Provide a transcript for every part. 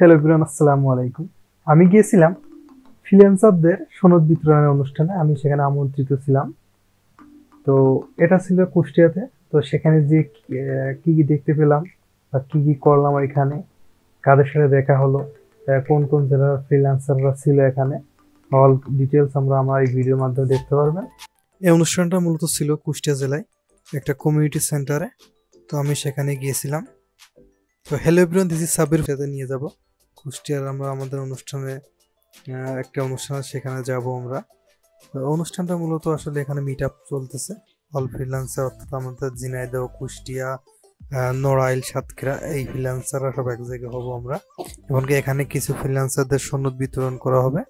Hello everyone, আসসালামু আলাইকুম। আমি গিয়েছিলাম ফ্রিল্যান্সারদের সনদ বিতরণের অনুষ্ঠানে। আমি সেখানে আমন্ত্রিত ছিলাম। তো এটা ছিল কুষ্টিয়াতে। তো সেখানে যে কি কি দেখতে পেলাম বা কি কি করলাম এখানে, কাদের সাথে দেখা হলো, কোন কোন জেলার ফ্রিল্যান্সাররা ছিল এখানে, অল ডিটেলস আমরা আমার এই ভিডিওর মাধ্যমে দেখতে পারবেন। এই অনুষ্ঠানটা মূলত ছিল কুষ্টিয়া জেলায় একটা কমিউনিটি সেন্টারে। তো আমি সেখানে গিয়েছিলাম। তো hello everyone, this is Sabir. সাথে নিয়ে যাব কুষ্টিয়ার আমরা আমাদের অনুষ্ঠানে, একটা অনুষ্ঠান আছে, সেখানে যাব আমরা। তো অনুষ্ঠানটা মূলত আসলে এখানে মিট আপ চলতেছে অল ফ্রিল্যান্সার, অর্থাৎ আমাদের ঝিনাইদহ, কুষ্টিয়া, নড়াইল, সাতক্ষীরা, এই ফ্রিল্যান্সাররা সব এক জায়গায় হব আমরা। এমনকি এখানে কিছু ফ্রিল্যান্সারদের সনদ বিতরণ করা হবে।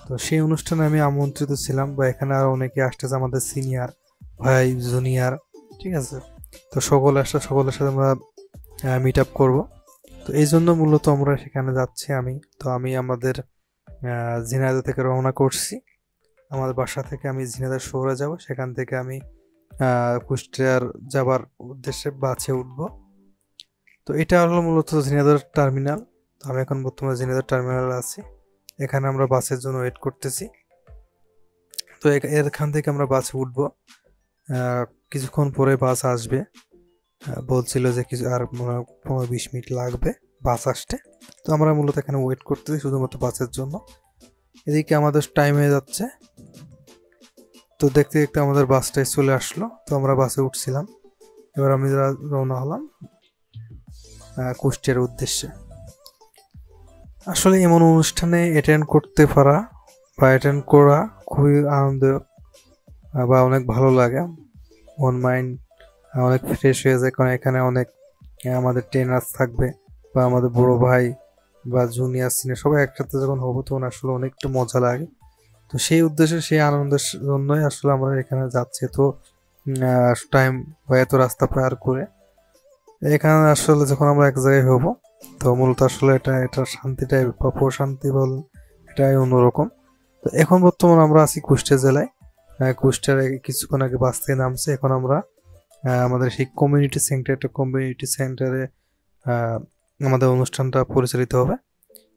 তো সেই অনুষ্ঠানে আমি আমন্ত্রিত ছিলাম, বা এখানে আরো অনেকে আসতেছে, আমাদের সিনিয়র ভাই, জুনিয়র, ঠিক আছে। তো সকলের সাথে আমরা মিট আপ করবো। তো এই জন্য মূলত আমরা সেখানে যাচ্ছি। আমি আমাদের ঝিনাইদহ থেকে রওনা করছি। আমাদের বাসা থেকে আমি ঝিনাইদহ শহরে যাব, সেখান থেকে আমি কুষ্টিয়ার যাবার উদ্দেশ্যে বাসে উঠব। তো এটা হলো মূলত ঝিনাইদহ টার্মিনাল। তো আমি এখন বর্তমানে ঝিনাইদহ টার্মিনালে আছি। এখানে আমরা বাসের জন্য ওয়েট করতেছি। তো এখান থেকে আমরা বাসে উঠব। কিছুক্ষণ পরে বাস আসবে। বলছিল যে কিছু আর 15-20 মিনিট লাগবে বাস আসতে। তো আমরা মূলত এখানে ওয়েট করতেছি শুধুমাত্র বাসের জন্য। এদিকে আমাদের টাইম হয়ে যাচ্ছে। তো দেখতে দেখতে আমাদের বাসটাই চলে আসলো। তো আমরা বাসে উঠছিলাম। এবার আমি রওনা হলাম কুষ্টিয়ার উদ্দেশ্যে। আসলে এমন অনুষ্ঠানে অ্যাটেন্ড করতে পারা বা অ্যাটেন্ড করা খুবই আনন্দ, বা অনেক ভালো লাগে। মন মাইন্ড অনেক ফ্রেশ হয়ে যায়, কারণ এখানে অনেক আমাদের ট্রেনার্স থাকবে, বা আমাদের বড় ভাই বা জুনিয়র সিনিয়র সবাই একসাথে যখন হবো, তখন আসলে অনেকটা মজা লাগে। তো সেই উদ্দেশ্যে, সেই আনন্দের জন্যই আসলে আমরা এখানে যাচ্ছি। তো টাইম বা এত রাস্তা পার করে এখানে আসলে যখন আমরা এক জায়গায় হবো, তো মূলত আসলে এটা শান্তিটাই বা প্রশান্তি বল, এটাই অন্যরকম। তো এখন বর্তমানে আমরা আছি কুষ্টিয়া জেলায়। কুষ্টিয়ার কিছুক্ষণ আগে বাস থেকে নামছে। এখন আমরা আমাদের সেই কমিউনিটি সেন্টারে আমাদের অনুষ্ঠানটা পরিচালিত হবে।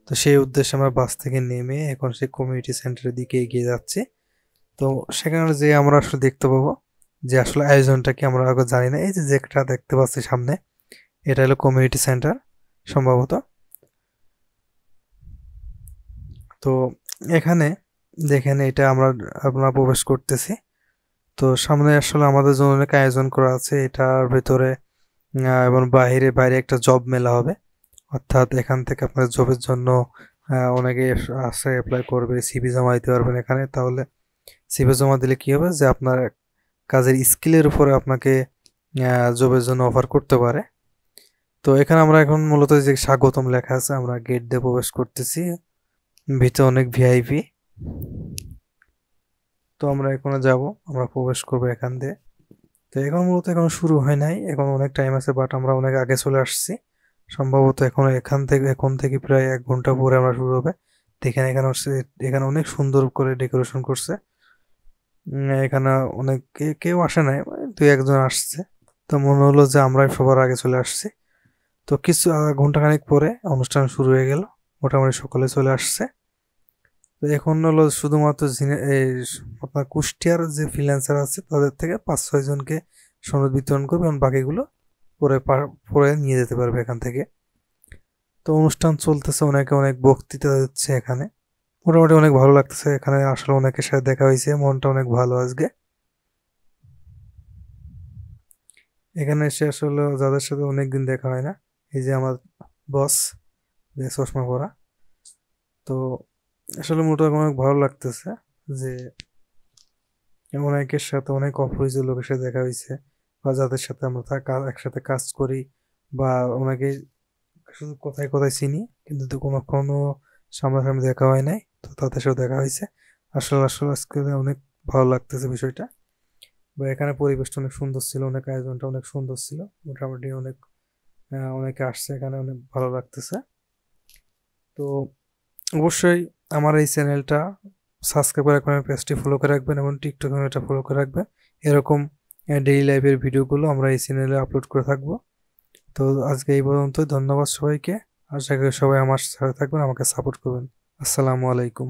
তো সেই উদ্দেশ্যে আমরা বাস থেকে নেমে এখন সেই কমিউনিটি সেন্টারের দিকে এগিয়ে যাচ্ছি। তো সেখানে যে আমরা আসলে দেখতে পাবো যে আসলে আয়োজনটা কি, আমরা আগে জানি না। এই যে যেটা দেখতে পাচ্ছি সামনে, এটা হলো কমিউনিটি সেন্টার সম্ভবত। তো এখানে দেখেন, এটা আমরা প্রবেশ করতেছি। তো সামনে আসলে আমাদের জন্য অনেক আয়োজন করা আছে এটার ভেতরে। এবং বাইরে একটা জব মেলা হবে, অর্থাৎ এখান থেকে আপনার জবের জন্য অনেকে আসে, অ্যাপ্লাই করবে, সিভি জমা দিতে পারবেন এখানে। তাহলে সিভি জমা দিলে কি হবে, যে আপনার কাজের স্কিলের উপরে আপনাকে জবের জন্য অফার করতে পারে। তো এখানে আমরা এখন মূলত যে স্বাগতম লেখা আছে, আমরা গেট দিয়ে প্রবেশ করতেছি। ভিতরে অনেক ভিআইপি। তো আমরা এখানে যাব, আমরা প্রবেশ করবো এখান দিয়ে। তো এখন মূলত এখনো শুরু হয় নাই, এখন অনেক টাইম আছে, বাট আমরা অনেক আগে চলে আসছি। সম্ভবত এখন থেকে প্রায় 1 ঘন্টা পরে আমরা শুরু হবে। দেখেন এখানে এখানে অনেক সুন্দর করে ডেকোরেশন করছে। এখানে অনেক কেউ আসে নাই, মানে 2-1 জন আসছে। তো মনে হলো যে আমরাই সবার আগে চলে আসছি। তো কিছু ঘন্টাখানেক পরে অনুষ্ঠান শুরু হয়ে গেল, মোটামুটি সকলে চলে আসছে। তো এখন হলো শুধুমাত্র আপনার কুষ্টিয়ার যে ফ্রিল্যান্সার আছে তাদের থেকে 5-6 জনকে সনদ বিতরণ করবে, এবং বাকিগুলো পরে নিয়ে যেতে পারবে এখান থেকে। তো অনুষ্ঠান চলতেছে, অনেক বক্তৃতা দিচ্ছে এখানে। মোটামুটি অনেক ভালো লাগতেছে এখানে। আসলে অনেকের সাথে দেখা হয়েছে, মনটা অনেক ভালো আজকে এখানে এসে। আসলে যাদের সাথে অনেকদিন দেখা হয় না, এই যে আমার বস, যে চশমা পরা। তো আসলে মোটামুটি অনেক ভালো লাগতেছে যে অনেকের সাথে, অনেক অপরিচিত লোকের সাথে দেখা হয়েছে, বা যাদের সাথে আমরা একসাথে কাজ করি, বা অনেকে শুধু কোথায় কোথায় চিনি, কিন্তু তো কোনো সামনাসামনি দেখা হয় নাই। তো তাদের সাথে দেখা হয়েছে। আসলে আজকে অনেক ভালো লাগতেছে বিষয়টা। বা এখানে পরিবেশটা অনেক সুন্দর ছিল, অনেক আয়োজনটা অনেক সুন্দর ছিল। মোটামুটি অনেকে আসছে এখানে, অনেক ভালো লাগতেছে। তো অবশ্যই আমার এই চ্যানেলটা সাবস্ক্রাইব করে রাখবেন, পেজটি ফলো করে রাখবেন, এবং টিকটকে এটা ফলো করে রাখবেন। এরকম ডেইলি লাইফের ভিডিওগুলো আমরা এই চ্যানেলে আপলোড করে থাকবো। তো আজকে এই পর্যন্ত, ধন্যবাদ সবাইকে। আশা করি সবাই আমার সাথে থাকবেন, আমাকে সাপোর্ট করবেন। আসসালামু আলাইকুম।